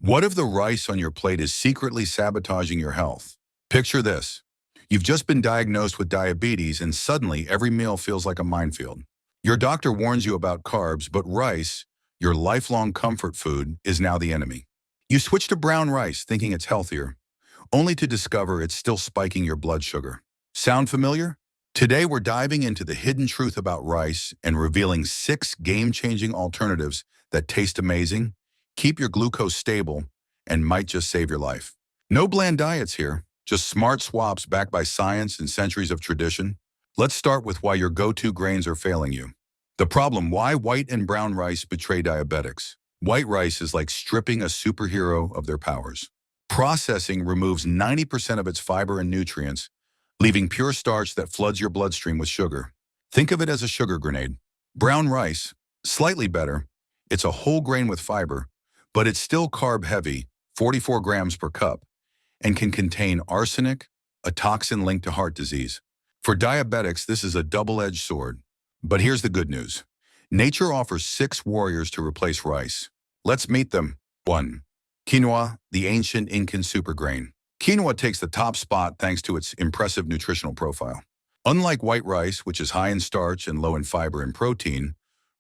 What if the rice on your plate is secretly sabotaging your health? Picture this. You've just been diagnosed with diabetes and suddenly every meal feels like a minefield. Your doctor warns you about carbs, but rice, your lifelong comfort food, is now the enemy. You switch to brown rice thinking it's healthier, only to discover it's still spiking your blood sugar. Sound familiar? Today we're diving into the hidden truth about rice and revealing 6 game-changing alternatives that taste amazing, keep your glucose stable, and might just save your life. No bland diets here, just smart swaps backed by science and centuries of tradition. Let's start with why your go-to grains are failing you. The problem: why white and brown rice betray diabetics. White rice is like stripping a superhero of their powers. Processing removes 90% of its fiber and nutrients, leaving pure starch that floods your bloodstream with sugar. Think of it as a sugar grenade. Brown rice, slightly better. It's a whole grain with fiber, but it's still carb-heavy, 44 grams per cup, and can contain arsenic, a toxin linked to heart disease. For diabetics, this is a double-edged sword. But here's the good news. Nature offers 6 warriors to replace rice. Let's meet them. 1. Quinoa, the ancient Incan supergrain. Quinoa takes the top spot thanks to its impressive nutritional profile. Unlike white rice, which is high in starch and low in fiber and protein,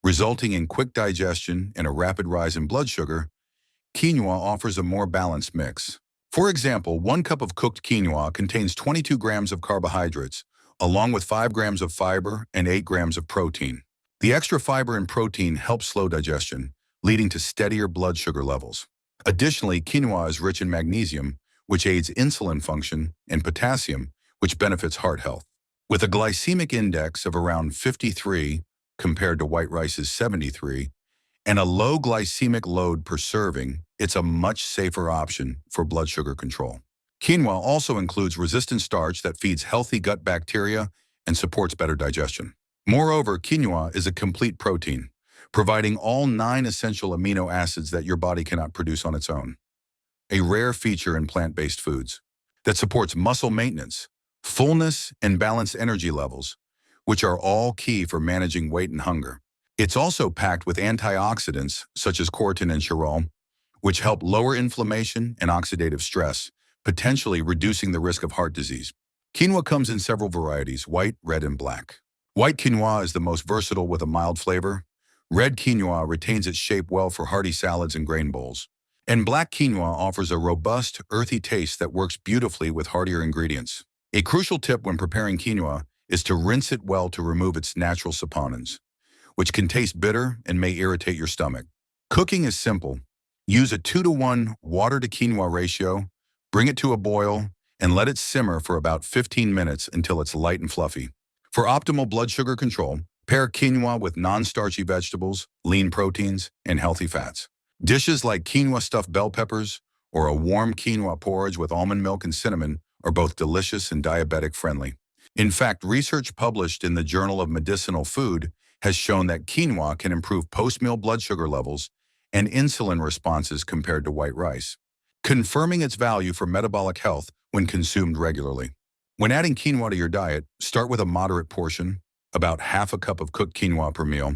resulting in quick digestion and a rapid rise in blood sugar, quinoa offers a more balanced mix. For example, 1 cup of cooked quinoa contains 22 grams of carbohydrates, along with 5 grams of fiber and 8 grams of protein. The extra fiber and protein help slow digestion, leading to steadier blood sugar levels. Additionally, quinoa is rich in magnesium, which aids insulin function, and potassium, which benefits heart health. With a glycemic index of around 53 compared to white rice's 73, and a low glycemic load per serving, it's a much safer option for blood sugar control. Quinoa also includes resistant starch that feeds healthy gut bacteria and supports better digestion. Moreover, quinoa is a complete protein, providing all 9 essential amino acids that your body cannot produce on its own. A rare feature in plant-based foods that supports muscle maintenance, fullness, and balanced energy levels, which are all key for managing weight and hunger. It's also packed with antioxidants such as quercetin and chiarol, which help lower inflammation and oxidative stress, potentially reducing the risk of heart disease. Quinoa comes in several varieties: white, red, and black. White quinoa is the most versatile with a mild flavor. Red quinoa retains its shape well for hearty salads and grain bowls. And black quinoa offers a robust, earthy taste that works beautifully with heartier ingredients. A crucial tip when preparing quinoa is to rinse it well to remove its natural saponins, which can taste bitter and may irritate your stomach. Cooking is simple. Use a 2-to-1 water to quinoa ratio, bring it to a boil, and let it simmer for about 15 minutes until it's light and fluffy. For optimal blood sugar control, pair quinoa with non-starchy vegetables, lean proteins, and healthy fats. Dishes like quinoa stuffed bell peppers or a warm quinoa porridge with almond milk and cinnamon are both delicious and diabetic-friendly. In fact, research published in the Journal of Medicinal Food has shown that quinoa can improve post-meal blood sugar levels and insulin responses compared to white rice, confirming its value for metabolic health when consumed regularly. When adding quinoa to your diet, start with a moderate portion, about half a cup of cooked quinoa per meal,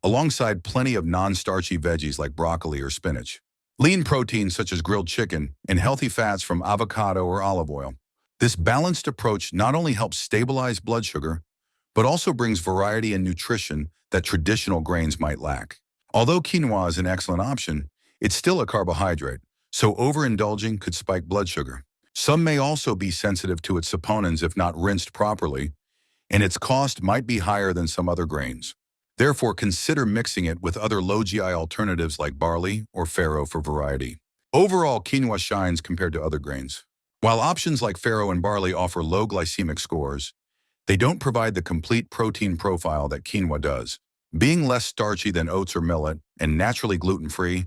alongside plenty of non-starchy veggies like broccoli or spinach. Lean proteins such as grilled chicken, and healthy fats from avocado or olive oil. This balanced approach not only helps stabilize blood sugar, but also brings variety and nutrition that traditional grains might lack. Although quinoa is an excellent option, it's still a carbohydrate, so overindulging could spike blood sugar. Some may also be sensitive to its saponins if not rinsed properly, and its cost might be higher than some other grains. Therefore, consider mixing it with other low-GI alternatives like barley or farro for variety. Overall, quinoa shines compared to other grains. While options like farro and barley offer low glycemic scores, they don't provide the complete protein profile that quinoa does. Being less starchy than oats or millet and naturally gluten-free,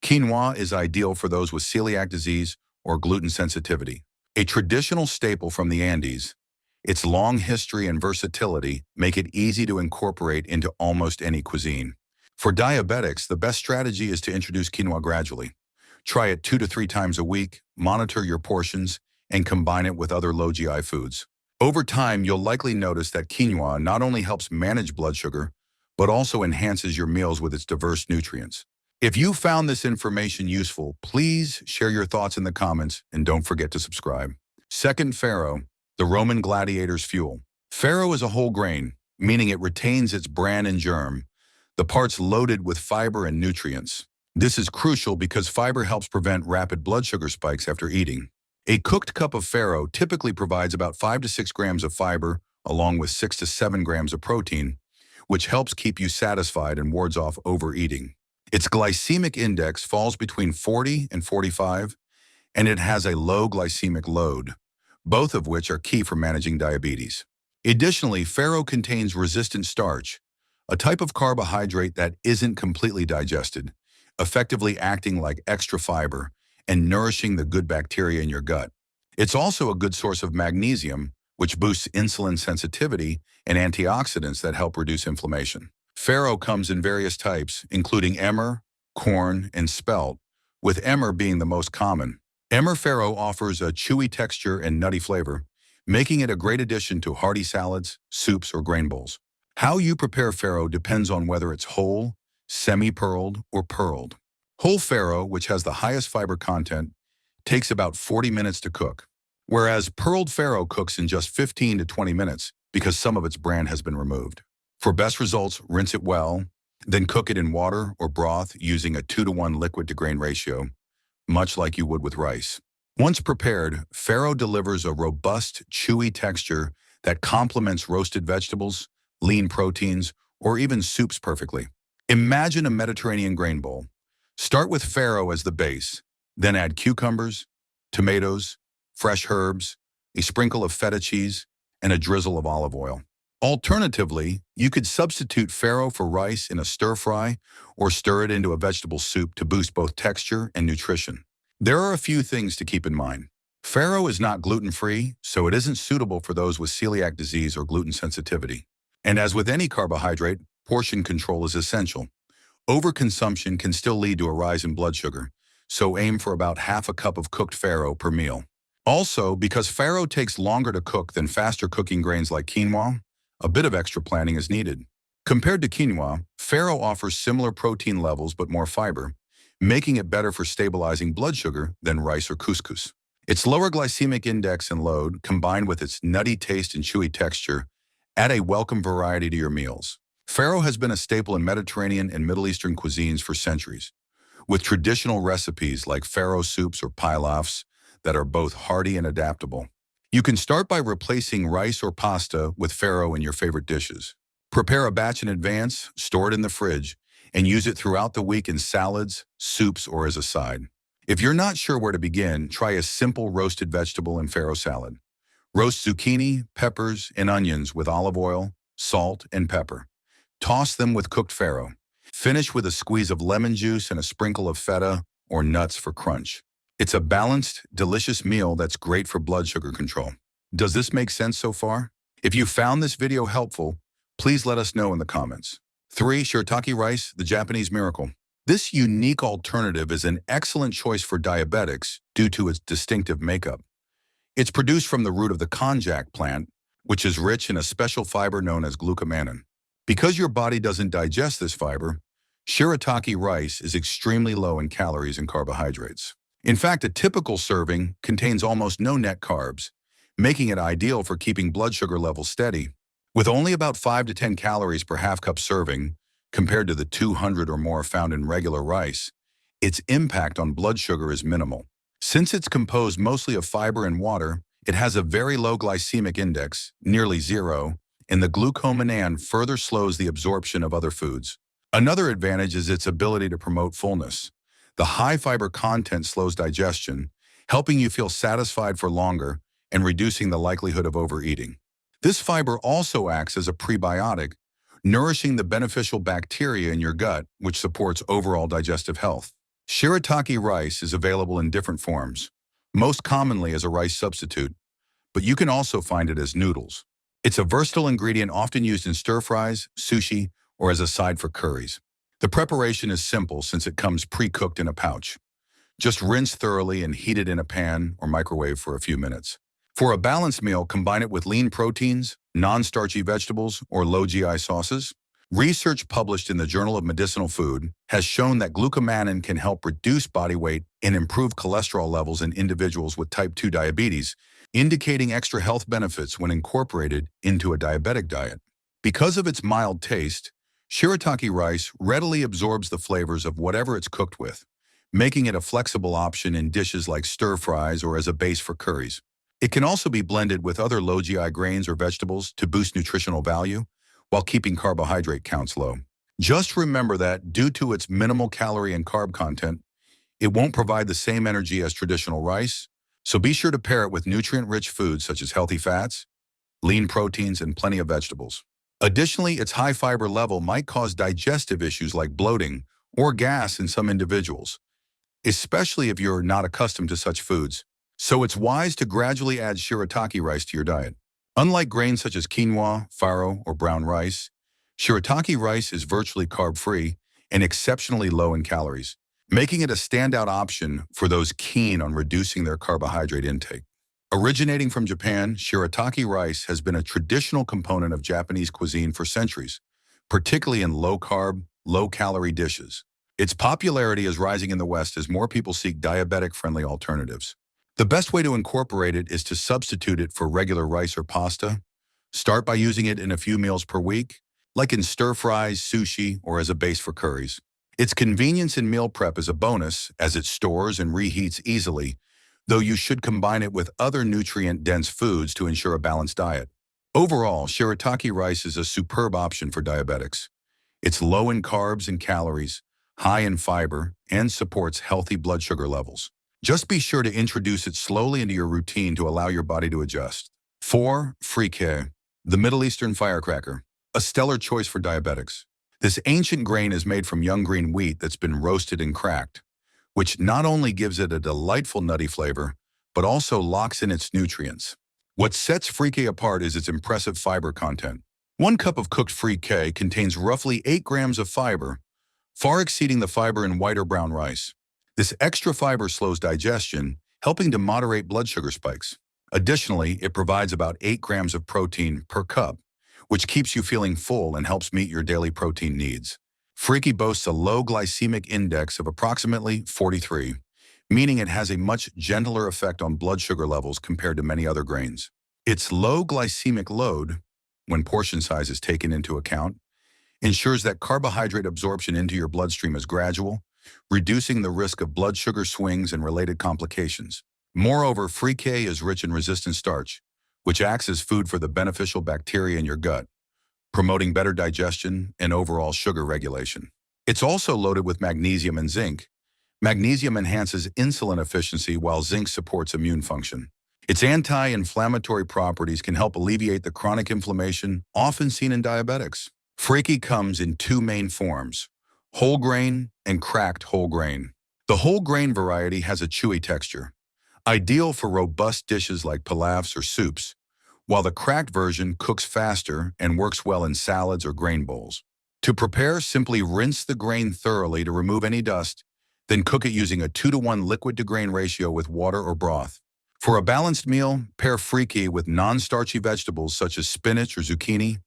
quinoa is ideal for those with celiac disease or gluten sensitivity. A traditional staple from the Andes, its long history and versatility make it easy to incorporate into almost any cuisine. For diabetics, the best strategy is to introduce quinoa gradually. Try it 2 to 3 times a week, monitor your portions, and combine it with other low GI foods. Over time, you'll likely notice that quinoa not only helps manage blood sugar, but also enhances your meals with its diverse nutrients. If you found this information useful, please share your thoughts in the comments and don't forget to subscribe. Second, farro, the Roman gladiator's fuel. Farro is a whole grain, meaning it retains its bran and germ, the parts loaded with fiber and nutrients. This is crucial because fiber helps prevent rapid blood sugar spikes after eating. A cooked cup of farro typically provides about 5 to 6 grams of fiber, along with 6 to 7 grams of protein, which helps keep you satisfied and wards off overeating. Its glycemic index falls between 40 and 45, and it has a low glycemic load, both of which are key for managing diabetes. Additionally, farro contains resistant starch, a type of carbohydrate that isn't completely digested, effectively acting like extra fiber and nourishing the good bacteria in your gut. It's also a good source of magnesium, which boosts insulin sensitivity and antioxidants that help reduce inflammation. Farro comes in various types, including emmer, corn, and spelt, with emmer being the most common. Emmer farro offers a chewy texture and nutty flavor, making it a great addition to hearty salads, soups, or grain bowls. How you prepare farro depends on whether it's whole, semi-pearled, or pearled. Whole farro, which has the highest fiber content, takes about 40 minutes to cook, whereas pearled farro cooks in just 15 to 20 minutes because some of its bran has been removed. For best results, rinse it well, then cook it in water or broth using a 2-to-1 liquid-to-grain ratio, much like you would with rice. Once prepared, farro delivers a robust, chewy texture that complements roasted vegetables, lean proteins, or even soups perfectly. Imagine a Mediterranean grain bowl. Start with farro as the base, then add cucumbers, tomatoes, fresh herbs, a sprinkle of feta cheese, and a drizzle of olive oil. Alternatively, you could substitute farro for rice in a stir-fry or stir it into a vegetable soup to boost both texture and nutrition. There are a few things to keep in mind. Farro is not gluten-free, so it isn't suitable for those with celiac disease or gluten sensitivity. And as with any carbohydrate, portion control is essential. Overconsumption can still lead to a rise in blood sugar, so aim for about half a cup of cooked farro per meal. Also, because farro takes longer to cook than faster cooking grains like quinoa, a bit of extra planning is needed. Compared to quinoa, farro offers similar protein levels but more fiber, making it better for stabilizing blood sugar than rice or couscous. Its lower glycemic index and load, combined with its nutty taste and chewy texture, add a welcome variety to your meals. Farro has been a staple in Mediterranean and Middle Eastern cuisines for centuries, with traditional recipes like farro soups or pilafs that are both hearty and adaptable. You can start by replacing rice or pasta with farro in your favorite dishes. Prepare a batch in advance, store it in the fridge, and use it throughout the week in salads, soups, or as a side. If you're not sure where to begin, try a simple roasted vegetable and farro salad. Roast zucchini, peppers, and onions with olive oil, salt, and pepper. Toss them with cooked farro. Finish with a squeeze of lemon juice and a sprinkle of feta or nuts for crunch. It's a balanced, delicious meal that's great for blood sugar control. Does this make sense so far? If you found this video helpful, please let us know in the comments. 3. Shirataki rice, the Japanese miracle. This unique alternative is an excellent choice for diabetics due to its distinctive makeup. It's produced from the root of the konjac plant, which is rich in a special fiber known as glucomannan. Because your body doesn't digest this fiber, shirataki rice is extremely low in calories and carbohydrates. In fact, a typical serving contains almost no net carbs, making it ideal for keeping blood sugar levels steady. With only about 5 to 10 calories per half-cup serving, compared to the 200 or more found in regular rice, its impact on blood sugar is minimal. Since it's composed mostly of fiber and water, it has a very low glycemic index, nearly zero, and the glucomannan further slows the absorption of other foods. Another advantage is its ability to promote fullness. The high fiber content slows digestion, helping you feel satisfied for longer and reducing the likelihood of overeating. This fiber also acts as a prebiotic, nourishing the beneficial bacteria in your gut, which supports overall digestive health. Shirataki rice is available in different forms, most commonly as a rice substitute, but you can also find it as noodles. It's a versatile ingredient often used in stir-fries, sushi, or as a side for curries. The preparation is simple since it comes pre-cooked in a pouch. Just rinse thoroughly and heat it in a pan or microwave for a few minutes. For a balanced meal, combine it with lean proteins, non-starchy vegetables, or low GI sauces. Research published in the Journal of Medicinal Food has shown that glucomannan can help reduce body weight and improve cholesterol levels in individuals with type 2 diabetes, indicating extra health benefits when incorporated into a diabetic diet. Because of its mild taste, Shirataki rice readily absorbs the flavors of whatever it's cooked with, making it a flexible option in dishes like stir-fries or as a base for curries. It can also be blended with other low-GI grains or vegetables to boost nutritional value while keeping carbohydrate counts low. Just remember that due to its minimal calorie and carb content, it won't provide the same energy as traditional rice, so be sure to pair it with nutrient-rich foods such as healthy fats, lean proteins, and plenty of vegetables. Additionally, its high fiber level might cause digestive issues like bloating or gas in some individuals, especially if you're not accustomed to such foods. So it's wise to gradually add shirataki rice to your diet. Unlike grains such as quinoa, farro, or brown rice, shirataki rice is virtually carb-free and exceptionally low in calories, making it a standout option for those keen on reducing their carbohydrate intake. Originating from Japan, shirataki rice has been a traditional component of Japanese cuisine for centuries, particularly in low-carb, low-calorie dishes. Its popularity is rising in the West as more people seek diabetic-friendly alternatives. The best way to incorporate it is to substitute it for regular rice or pasta. Start by using it in a few meals per week, like in stir-fries, sushi, or as a base for curries. Its convenience in meal prep is a bonus as it stores and reheats easily, though you should combine it with other nutrient-dense foods to ensure a balanced diet. Overall, shirataki rice is a superb option for diabetics. It's low in carbs and calories, high in fiber, and supports healthy blood sugar levels. Just be sure to introduce it slowly into your routine to allow your body to adjust. 4. Freekeh, the Middle Eastern firecracker, a stellar choice for diabetics. This ancient grain is made from young green wheat that's been roasted and cracked, which not only gives it a delightful nutty flavor, but also locks in its nutrients. What sets Freekeh apart is its impressive fiber content. 1 cup of cooked Freekeh contains roughly 8 grams of fiber, far exceeding the fiber in white or brown rice. This extra fiber slows digestion, helping to moderate blood sugar spikes. Additionally, it provides about 8 grams of protein per cup, which keeps you feeling full and helps meet your daily protein needs. Freekeh boasts a low glycemic index of approximately 43, meaning it has a much gentler effect on blood sugar levels compared to many other grains. Its low glycemic load, when portion size is taken into account, ensures that carbohydrate absorption into your bloodstream is gradual, reducing the risk of blood sugar swings and related complications. Moreover, Freekeh is rich in resistant starch, which acts as food for the beneficial bacteria in your gut, promoting better digestion and overall sugar regulation. It's also loaded with magnesium and zinc. Magnesium enhances insulin efficiency while zinc supports immune function. Its anti-inflammatory properties can help alleviate the chronic inflammation often seen in diabetics. Freekeh comes in 2 main forms: whole grain and cracked whole grain. The whole grain variety has a chewy texture, ideal for robust dishes like pilafs or soups, while the cracked version cooks faster and works well in salads or grain bowls. To prepare, simply rinse the grain thoroughly to remove any dust, then cook it using a 2-to-1 liquid-to-grain ratio with water or broth. For a balanced meal, pair Freekeh with non-starchy vegetables such as spinach or zucchini,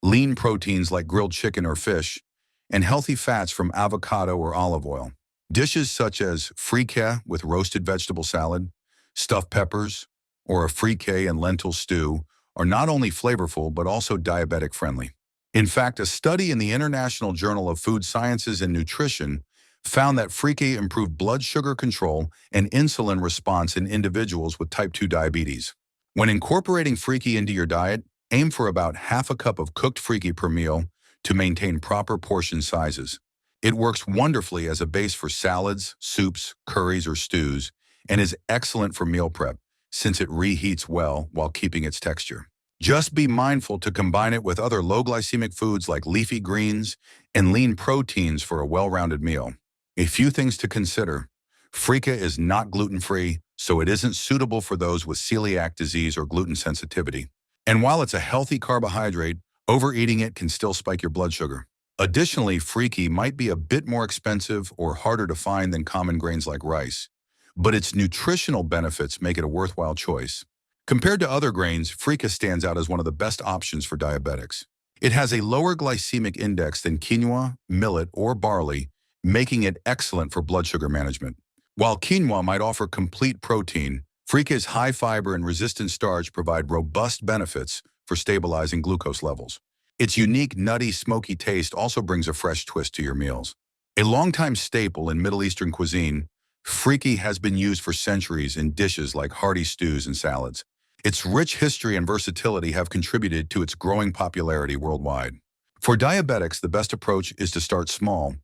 lean proteins like grilled chicken or fish, and healthy fats from avocado or olive oil. Dishes such as Freekeh with roasted vegetable salad, stuffed peppers, or a Freekeh and lentil stew are not only flavorful but also diabetic-friendly. In fact, a study in the International Journal of Food Sciences and Nutrition found that Freekeh improved blood sugar control and insulin response in individuals with type 2 diabetes. When incorporating Freekeh into your diet, aim for about half a cup of cooked Freekeh per meal to maintain proper portion sizes. It works wonderfully as a base for salads, soups, curries, or stews, and is excellent for meal prep since it reheats well while keeping its texture. Just be mindful to combine it with other low glycemic foods like leafy greens and lean proteins for a well-rounded meal. A few things to consider. Freekeh is not gluten-free, so it isn't suitable for those with celiac disease or gluten sensitivity. And while it's a healthy carbohydrate, overeating it can still spike your blood sugar. Additionally, Freekeh might be a bit more expensive or harder to find than common grains like rice, but its nutritional benefits make it a worthwhile choice. Compared to other grains, Freekeh stands out as one of the best options for diabetics. It has a lower glycemic index than quinoa, millet, or barley, making it excellent for blood sugar management. While quinoa might offer complete protein, Freekeh's high fiber and resistant starch provide robust benefits for stabilizing glucose levels. Its unique, nutty, smoky taste also brings a fresh twist to your meals. A longtime staple in Middle Eastern cuisine, Freekeh has been used for centuries in dishes like hearty stews and salads. Its rich history and versatility have contributed to its growing popularity worldwide. For diabetics, the best approach is to start small.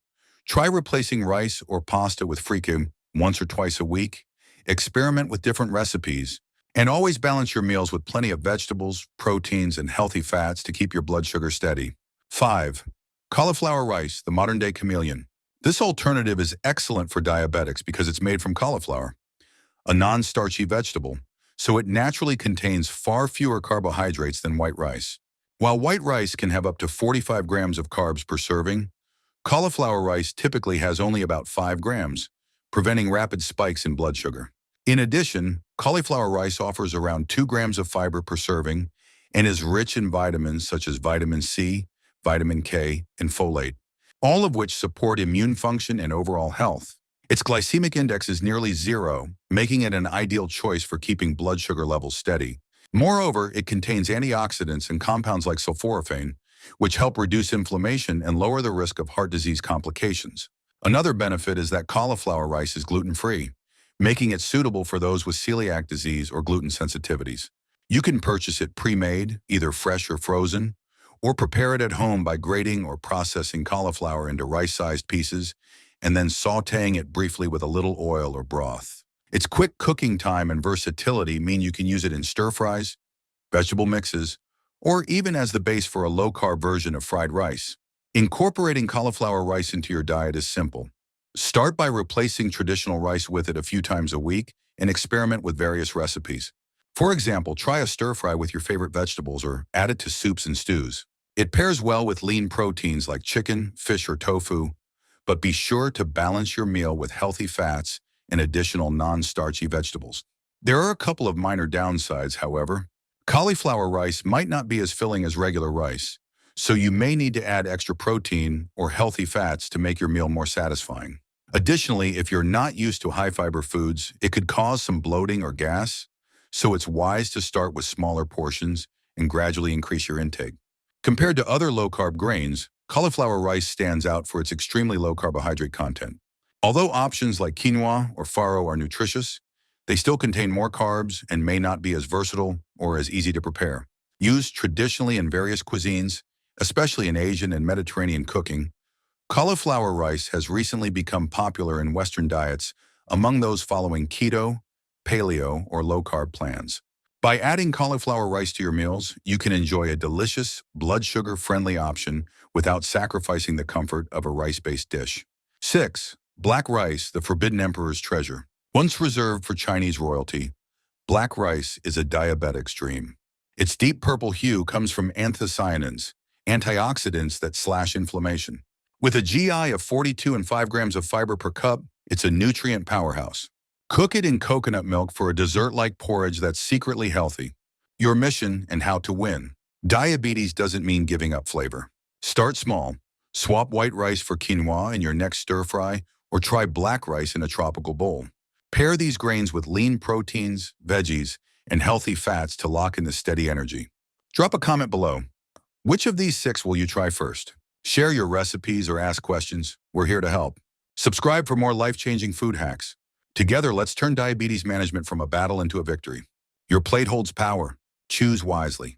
Try replacing rice or pasta with Freekeh once or twice a week. Experiment with different recipes, and always balance your meals with plenty of vegetables, proteins, and healthy fats to keep your blood sugar steady. 5. Cauliflower rice, the modern-day chameleon. This alternative is excellent for diabetics because it's made from cauliflower, a non-starchy vegetable, so it naturally contains far fewer carbohydrates than white rice. While white rice can have up to 45 grams of carbs per serving, cauliflower rice typically has only about 5 grams, preventing rapid spikes in blood sugar. In addition, cauliflower rice offers around 2 grams of fiber per serving and is rich in vitamins such as vitamin C, vitamin K, and folate, all of which support immune function and overall health. Its glycemic index is nearly zero, making it an ideal choice for keeping blood sugar levels steady. Moreover, it contains antioxidants and compounds like sulforaphane, which help reduce inflammation and lower the risk of heart disease complications. Another benefit is that cauliflower rice is gluten-free, making it suitable for those with celiac disease or gluten sensitivities. You can purchase it pre-made, either fresh or frozen, or prepare it at home by grating or processing cauliflower into rice-sized pieces and then sautéing it briefly with a little oil or broth. Its quick cooking time and versatility mean you can use it in stir-fries, vegetable mixes, or even as the base for a low-carb version of fried rice. Incorporating cauliflower rice into your diet is simple. Start by replacing traditional rice with it a few times a week and experiment with various recipes. For example, try a stir-fry with your favorite vegetables or add it to soups and stews. It pairs well with lean proteins like chicken, fish, or tofu, but be sure to balance your meal with healthy fats and additional non-starchy vegetables. There are a couple of minor downsides, however. Cauliflower rice might not be as filling as regular rice, so you may need to add extra protein or healthy fats to make your meal more satisfying. Additionally, if you're not used to high-fiber foods, it could cause some bloating or gas, so it's wise to start with smaller portions and gradually increase your intake. Compared to other low-carb grains, cauliflower rice stands out for its extremely low carbohydrate content. Although options like quinoa or farro are nutritious, they still contain more carbs and may not be as versatile or as easy to prepare. Used traditionally in various cuisines, especially in Asian and Mediterranean cooking, cauliflower rice has recently become popular in Western diets among those following keto, paleo, or low-carb plans. By adding cauliflower rice to your meals, you can enjoy a delicious, blood sugar-friendly option without sacrificing the comfort of a rice-based dish. 6. Black rice, the forbidden emperor's treasure. Once reserved for Chinese royalty, black rice is a diabetic's dream. Its deep purple hue comes from anthocyanins, antioxidants that slash inflammation. With a GI of 42 and 5 grams of fiber per cup, it's a nutrient powerhouse. Cook it in coconut milk for a dessert-like porridge that's secretly healthy. Your mission and how to win. Diabetes doesn't mean giving up flavor. Start small. Swap white rice for quinoa in your next stir-fry, or try black rice in a tropical bowl. Pair these grains with lean proteins, veggies, and healthy fats to lock in the steady energy. Drop a comment below. Which of these 6 will you try first? Share your recipes or ask questions. We're here to help. Subscribe for more life-changing food hacks. Together, let's turn diabetes management from a battle into a victory. Your plate holds power. Choose wisely.